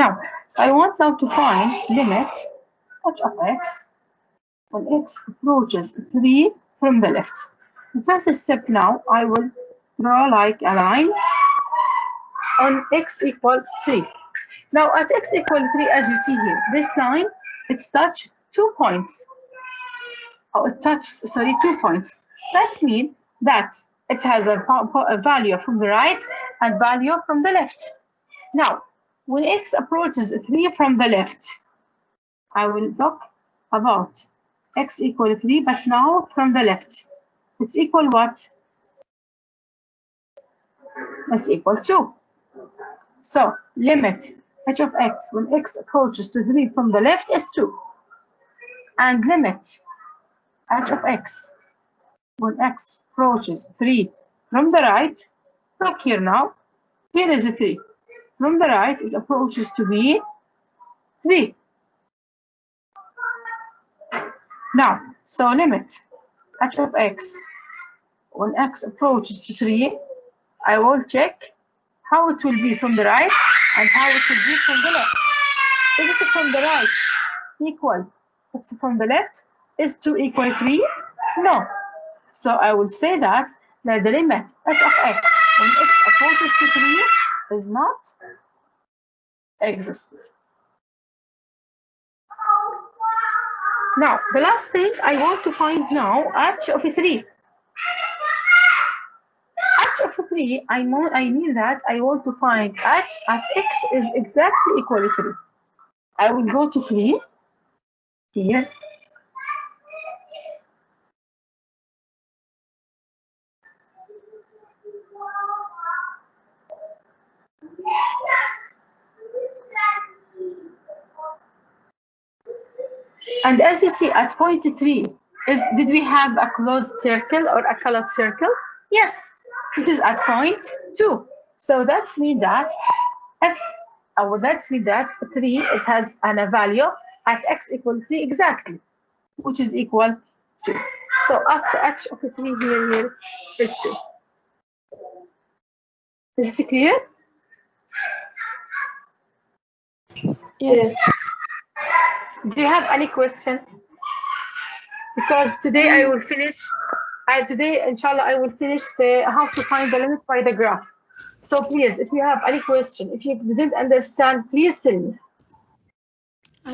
Now, I want now to find limit h of x when x approaches 3 from the left. The first step now, I will draw like a line on x equal 3. Now, at x equal 3, as you see here, this line, it's touched 2 points. Oh, it touches, sorry, 2 points. That means that it has a value from the right and value from the left. Now, when x approaches 3 from the left, I will talk about x equal 3, but now from the left. It's equal what? It's equal 2. So, limit h of x when x approaches to 3 from the left is 2. And limit h of x when x approaches 3 from the right, look here now, here is a 3. From the right, it approaches to be 3. Now, so limit h of x when x approaches to 3, I will check how it will be from the right and how it will be from the left. Is it from the right equal? It's from the left. Is 2 equal 3? No. So I will say that the limit h of x when x approaches to 3 is not existent. Now, the last thing I want to find now, h of 3. H of 3, I mean that I want to find h at x is exactly equal to 3. I will go to 3 here. And as you see at point 3, did we have a closed circle or a colored circle? Yes, it is at point 2. So that's mean that that's mean that 3, it has a value at x equal 3 exactly, which is equal to. So after h of 3 here is 2. Is it clear? Yes. Do you have any question? Because today I will finish. Today, inshallah, I will finish how to find the limit by the graph. So please, if you have any question, if you didn't understand, please tell me.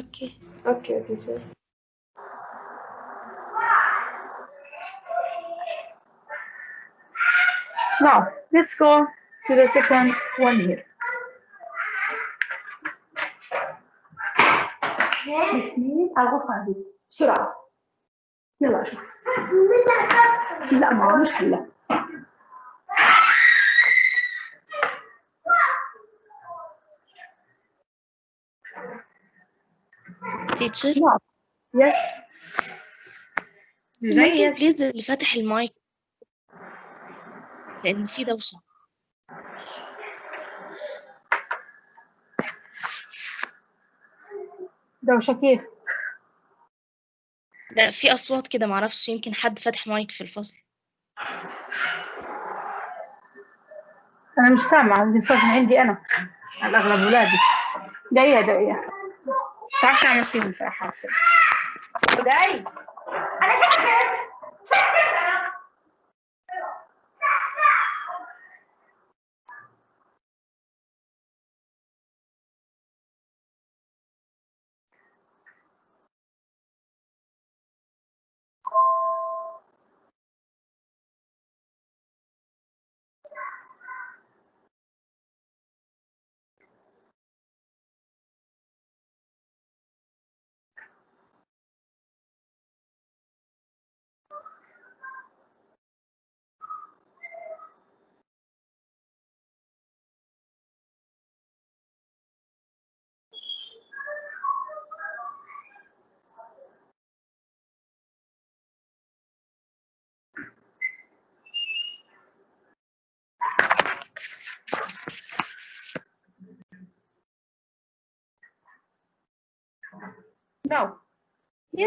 Okay. Okay, teacher. Now, let's go to the second one here. الاثنين الغرفة هذه بسرعة يلا شوف لا ما مشكلة تيتشر يس ممكن بليز اللي فاتح المايك لأن في دوشة. دوشة كيف؟ لا في أصوات كده معرفش يمكن حد فاتح مايك في الفصل. أنا مش سامعة عندي صوت من عندي أنا على أغلب ولادي. دقيقة مش عارفة أعمل فيهم في حاجة. دقيقة أنا شكت.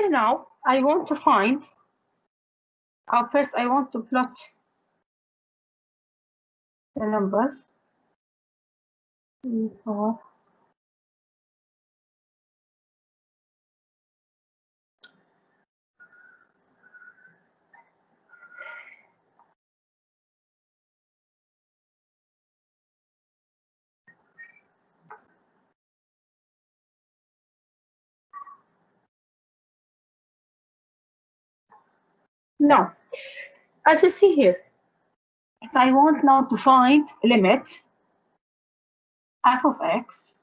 Now, I want to find, first I want to plot the numbers. 3, 4, Now, as you see here, if I want now to find limit f of x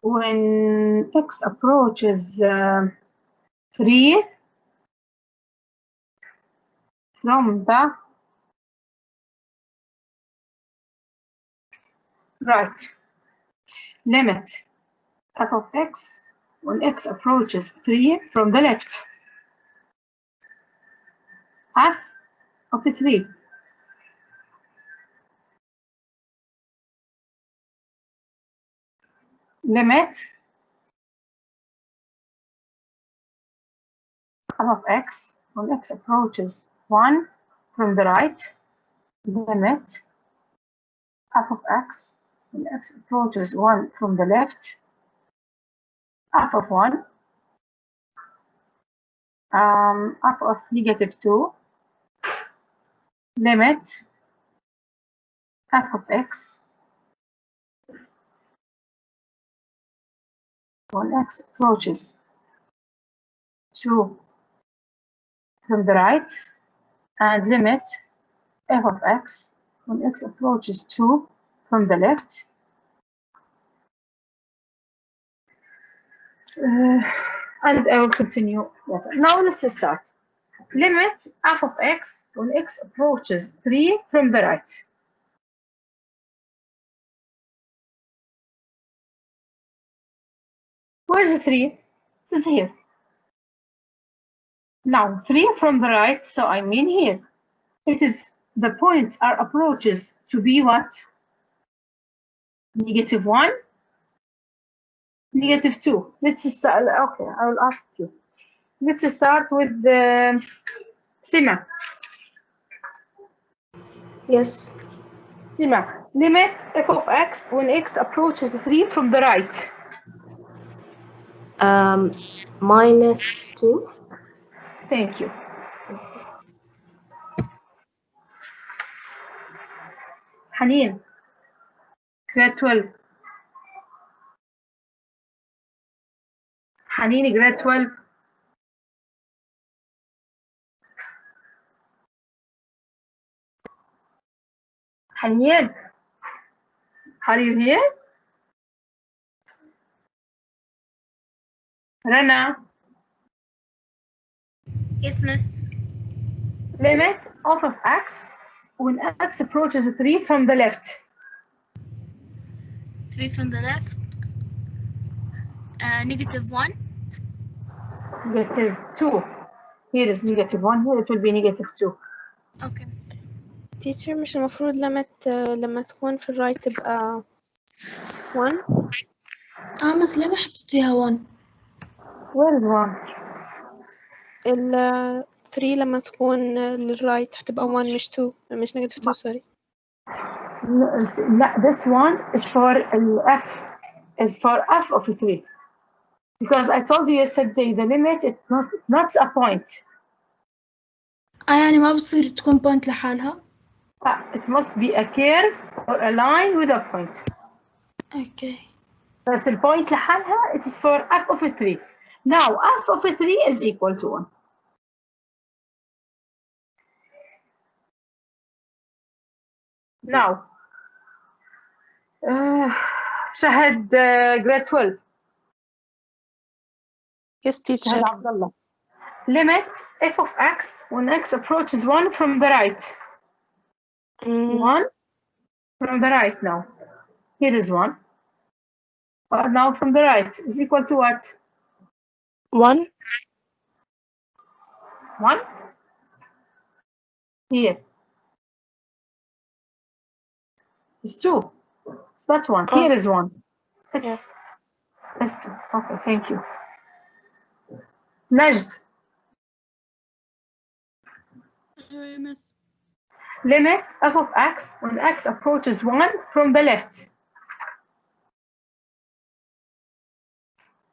when x approaches 3 from the right, limit f of x when x approaches 3 from the left, f of 3. Limit f of x when x approaches 1 from the right, limit f of x when x approaches 1 from the left, f of 1, f of -2, limit f of x when x approaches 2 from the right, and limit f of x when x approaches 2 from the left. And I will continue later. Now let's start. Limit f of x when x approaches 3 from the right. Where's the 3? It is here. Now 3 from the right, so I mean here. It is the points are approaches to be what? -1, -2. Let's start. Okay, I will ask you. Let's start with the Sima. Yes. Sima, limit f of x when x approaches 3 from the right. -2. Thank you. Haneen, grade 12. Haneen, grade 12. Haneen, are you here? Rana, Yes, miss. limit f of x when x approaches 3 from the left. 3 from the left. -1. -2. Here is -1, here it will be -2. Okay. teacher مش المفروض لما تكون في الرايت تبقى 1. بس ليه ما حطيتيها 1؟ Where is 1? 3 لما تكون للرايت هتبقى 1 مش 2 مش -2 sorry. No, this one is for f, is for f of 3. Because I told you yesterday the limit is not a point. يعني ما بتصير تكون بوينت لحالها. It must be a curve or a line with a point. اوكي. بس البوينت لحالها it is for f of 3. Now f of 3 is equal to 1. Now Shahad, grade 12. Yes, teacher. Shahad Abdullah. Limit f of x when x approaches 1 from the right. 1 from the right now. Here is 1. But now from the right is equal to what? 1. 1? Here. It's 2. It's not 1. Oh. Here is 1. It's, Yes. it's 2. Okay, thank you. Najd. miss. Limit f of x when x approaches 1 from the left.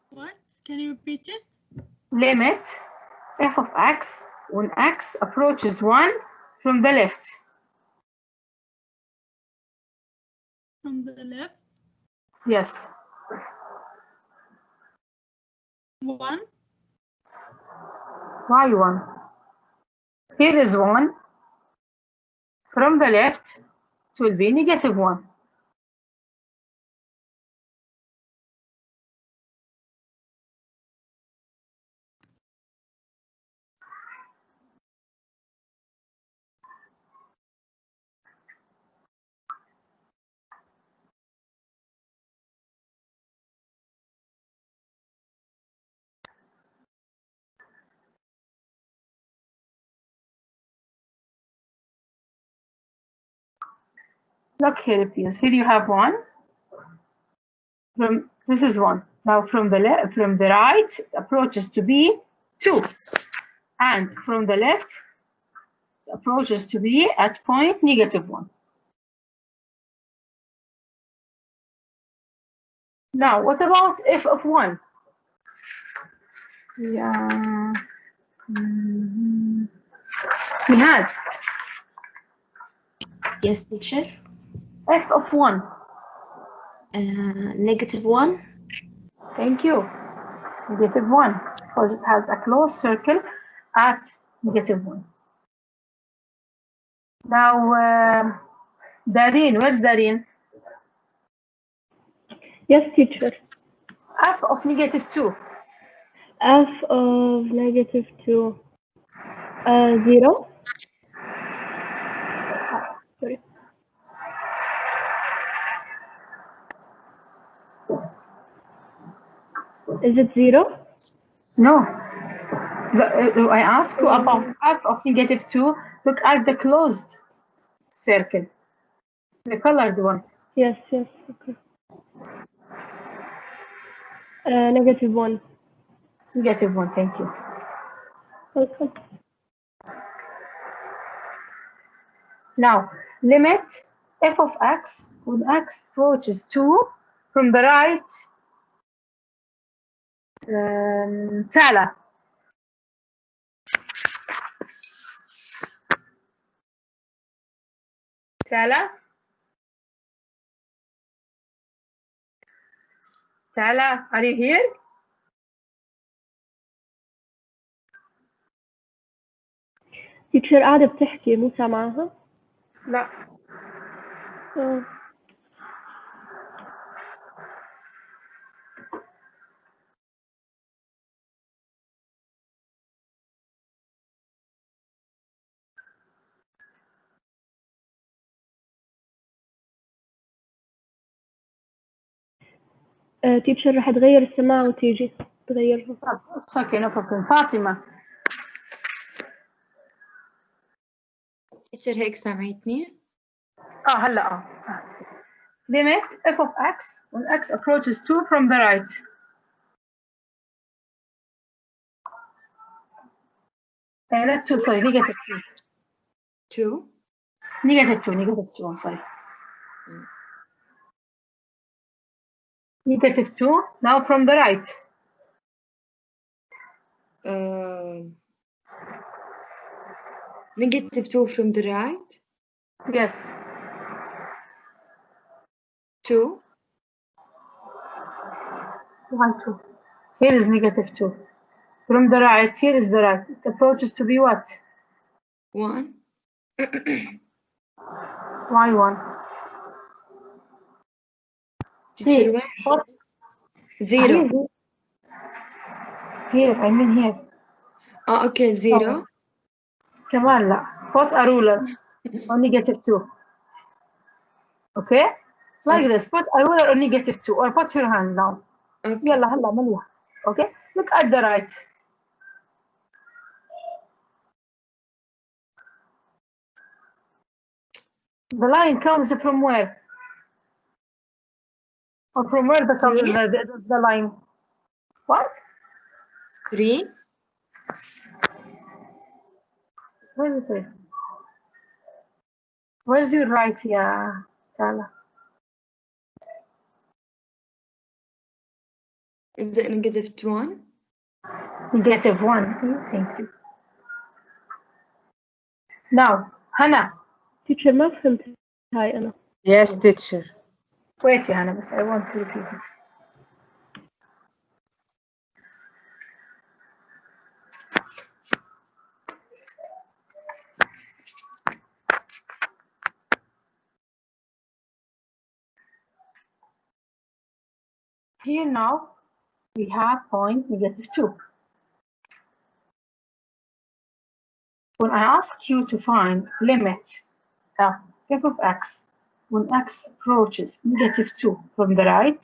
What? Can you repeat it? Limit f of x when x approaches 1 from the left. From the left. Yes. 1. Why 1? Here is 1. From the left, it will be -1. Look here, please. Here you have 1. This is 1. Now from the right, it approaches to be 2. And from the left, it approaches to be at point -1. Now, what about f of 1? Yeah. Nihad, Yes, teacher. f of 1. -1. Thank you. -1, because it has a closed circle at -1. Now, Dareen, where's Dareen? Yes, teacher. F of -2. F of -2. 0. Sorry. Is it 0? No. I asked you about f of -2. Look at the closed circle, the colored one. Yes, yes. Okay. -1. -1, thank you. Okay. Now, limit f of x when x approaches 2 from the right. Tala. Tala? Tala, are you here? teacher قاعدة بتحكي مو سامعاها؟ لا. teacher رح تغير السماعة وتيجي تغيرها. It's okay, no problem. فاطمة. teacher هيك سامعتني؟ هلا limit f of x when x approaches 2 from the right. Not 2, sorry, -2. 2. -2, I'm sorry. -2, now from the right. -2 from the right. Yes. 2. Why 2? Here is -2. From the right, here is the right. It approaches to be what? 1. Why 1? See, what? 0. Here, I mean here. Okay, 0. كمان لا. Put a ruler on -2. Okay? Like this. Put a ruler on -2 or put your hand down. Okay. يلا هلا مليح. Okay? Look at the right. The line comes from where? Or from where the line? What? 3. Where is it? Where's your right, yeah, Tala? Is it -1? -1. Thank you. Now, Hannah. teacher ما فهمت هاي أنا. Yes, teacher. Wait, Hannah, بس I want to repeat it. here now we have point -2. When I ask you to find limit of f of x when x approaches -2 from the right,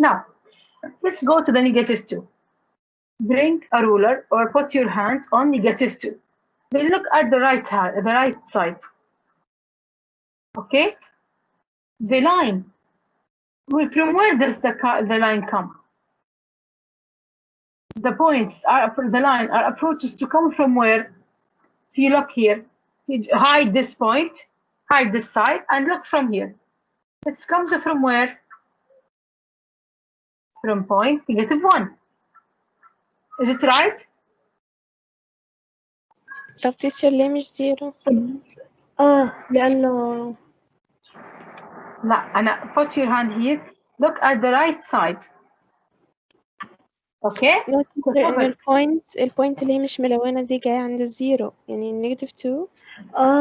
now let's go to the -2. Bring a ruler or put your hand on -2. Then look at the right side. Okay? The line. From where does the line come? The points are the line are approaches to come from where? If you look here, you hide this point, hide this side, and look from here. It comes from where? From point -1. Is it right? طب teacher ليه مش zero؟ لأنه لا أنا put your hand here. Look at the right side. Okay? No teacher إن البوينت اللي هي مش ملونة دي جاية عند الزيرو يعني -2.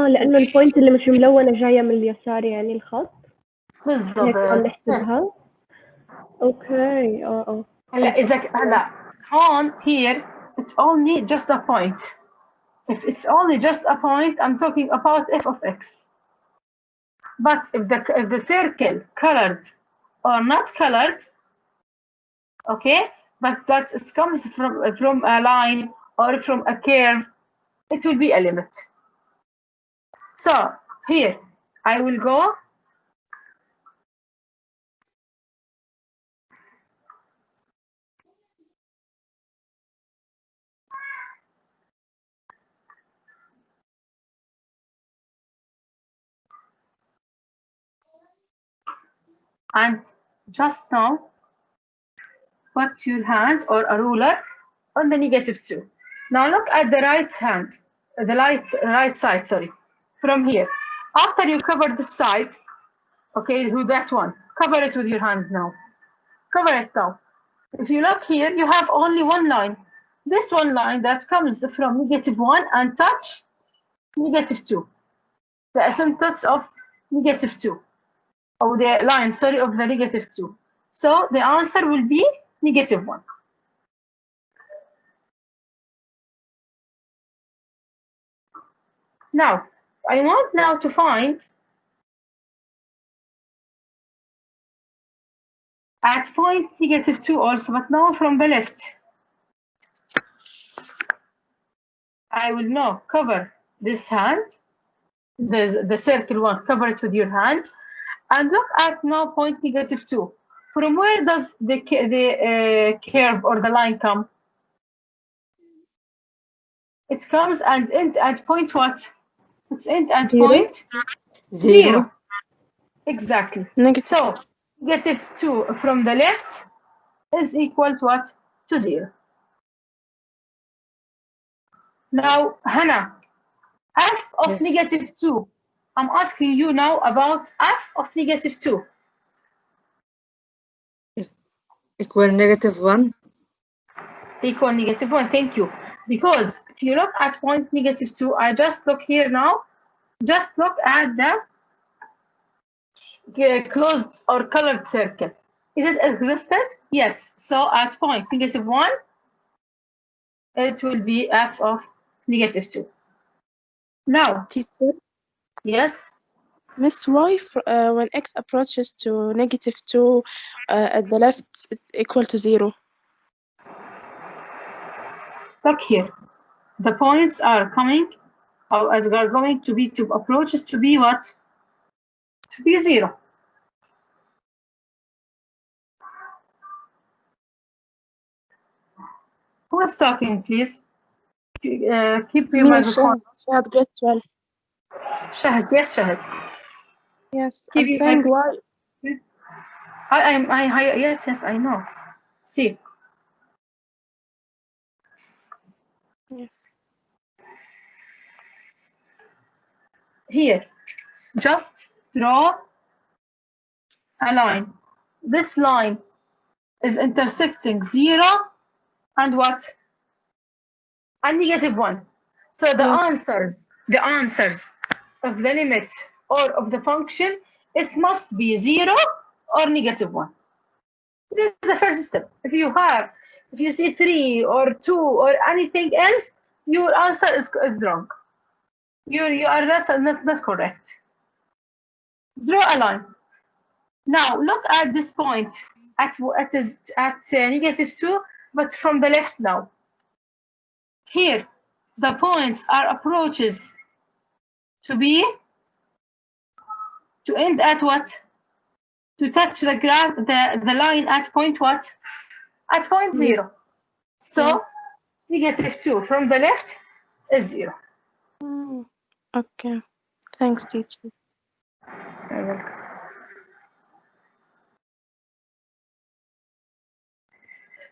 لأنه البوينت اللي مش ملونة جاية من اليسار يعني الخط هيك بالضبط. نحسبها. اوكي هلا إذا هلا هون here it's only just a point. If it's only just a point, I'm talking about f of x. But if the circle colored or not colored, okay, but that it comes from a line or from a curve, it will be a limit. So here I will go and just now put your hand or a ruler on the -2. Now look at the right hand, the right side, sorry, from here. After you cover this side, okay, with that one, cover it with your hand now. Cover it now. If you look here, you have only one line. This one line that comes from -1 and touch -2. The asymptotes of -2. Or the line, sorry, of the -2. So the answer will be -1. Now, I want now to find at point -2 also, but now from the left. I will now cover this hand, the circle one, cover it with your hand, and look at now point -2. From where does the curve or the line come? It comes and end at point what? It's end at Zero. point 0. Exactly. Negative. So -2 from the left is equal to what? To 0. Now, Hannah, f of -2. I'm asking you now about f of -2. Equal -1. Equal -1, thank you. Because if you look at point -2, I just look here now, just look at the closed or colored circle. Is it existent? Yes. So at point -1, it will be f of -2. Now, Teacher, yes, Miss, why when x approaches to -2 at the left, it's equal to 0? look here. The points are coming, or as are going to be to approaches to be what? To be 0. Who is talking, please? Keep your Me, microphone. Shahad, grade 12. Shahad, yes, Shahad. Yes, Keep I'm your saying why. Yes, I know. See, Yes. here, just draw a line. This line is intersecting 0 and what? and -1. So the Yes. answers of the limit or of the function, it must be 0 or -1. This is the first step. If you see 3 or 2 or anything else, your answer is wrong. You are not correct. Draw a line. Now look at this point. It is at -2, but from the left now. Here, the points are approaches to end at what? To touch the graph, the line at point what? At point 0. So -2 from the left is 0. Okay. Thanks, teacher.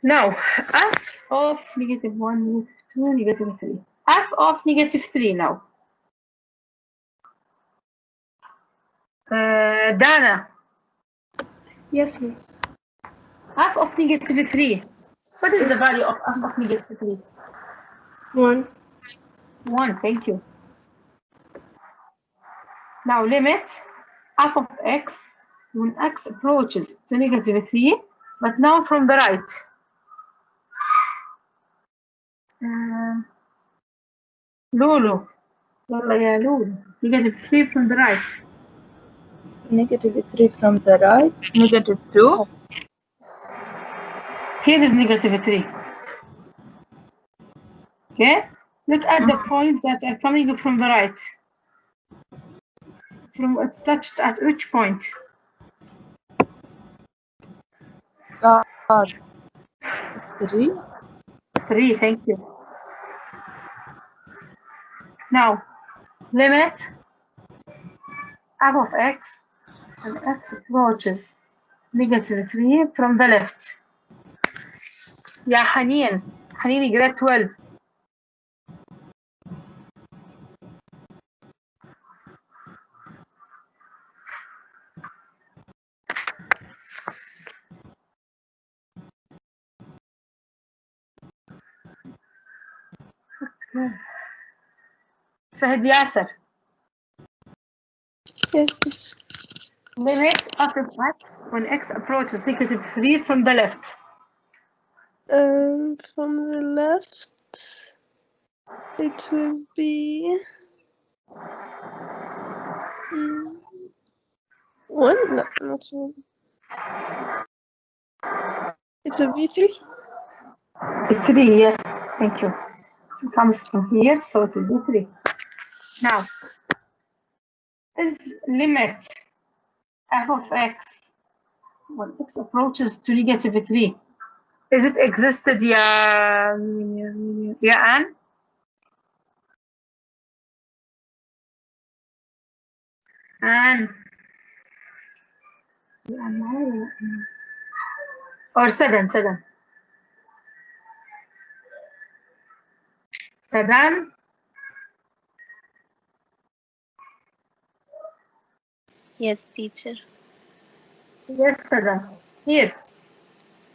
Now, f of -1, -2, -3. F of -3 now. Dana, Yes, miss. f of -3. What is the value of f of -3? 1. 1, thank you. Now limit f of x when x approaches to -3, but now from the right. Lulu, يلا يا لولو. -3 from the right. -3 from the right, -2. Here is -3. Okay, look at the points that are coming from the right. From it's touched at which point? 3. 3, thank you. Now, limit f of x and x approaches -3 from the left. يا حنين grade 12. Fahd Yasser. Yes. Limit f of x when x approaches -3 from the left. From the left, it will be 1. No, not 1. It will be 3. 3, yes, thank you. It comes from here, so it will be 3. Now, is limit f of x when x approaches to -3. Is it existed, yeah, Anne? Anne. Or Sadan. Sadan. Yes, teacher. Yes, Sadan. Here.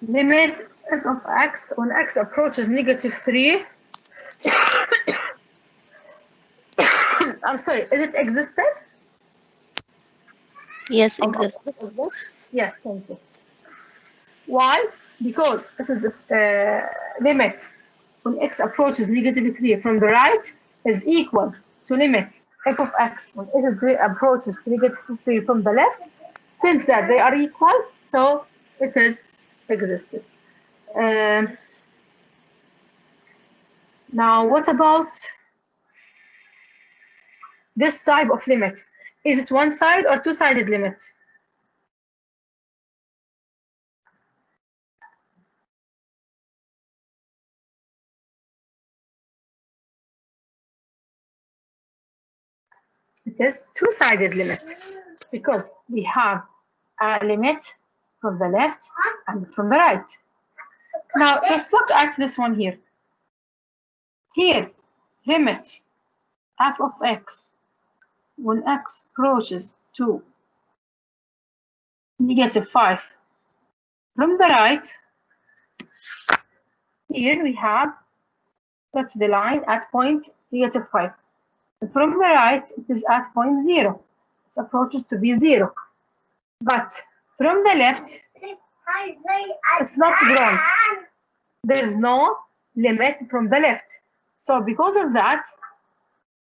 Limit f of x when x approaches -3. I'm sorry, is it existed? Yes, exist. Yes, thank you. Why? Because it is limit when x approaches -3 from the right is equal to limit f of x when it is approaches to -3 from the left. Since that they are equal, so it is existed. Now, what about this type of limit? Is it one-sided or two-sided limit? It is two-sided limit because we have a limit from the left and from the right. Now, just look at this one here. Here, limit f of x when x approaches to -5 from the right. Here we have touch the line at point -5. From the right, it is at point 0. It approaches to be 0. But from the left, it's not drawn. There is no limit from the left. So because of that,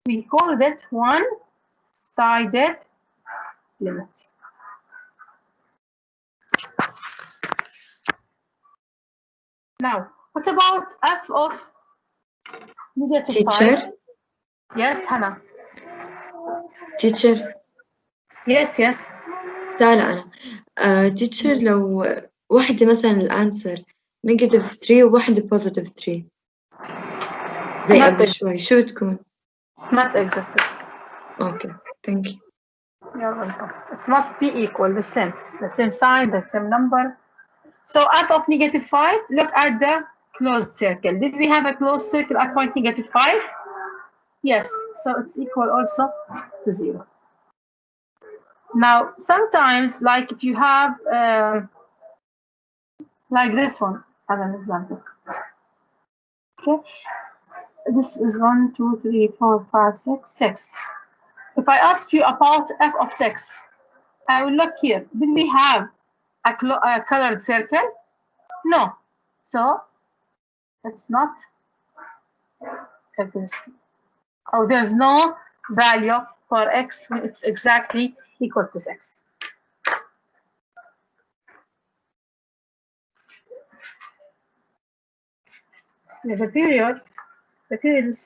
we call that one-sided limit. Now, what about f of -5? Teacher, Yes, Hannah. teacher. Yes, yes. تعال أنا. teacher لو واحدة مثلا الأنسر -3 وواحدة +3 زي Not قبل شوي شو بتكون؟ Not existed. Okay, thank you. You're welcome. It must be equal, the same sign, the same number. So f of -5, look at the closed circle. Did we have a closed circle at point -5? Yes, so it's equal also to 0. Now, sometimes, like if you have, like this one, as an example. Okay, this is 1, 2, 3, 4, 5, 6, 6. If I ask you about f of 6, I will look here. Did we have a colored circle? No. So it's not existing. Oh, there's no value for x when it's exactly equal to 6. The period is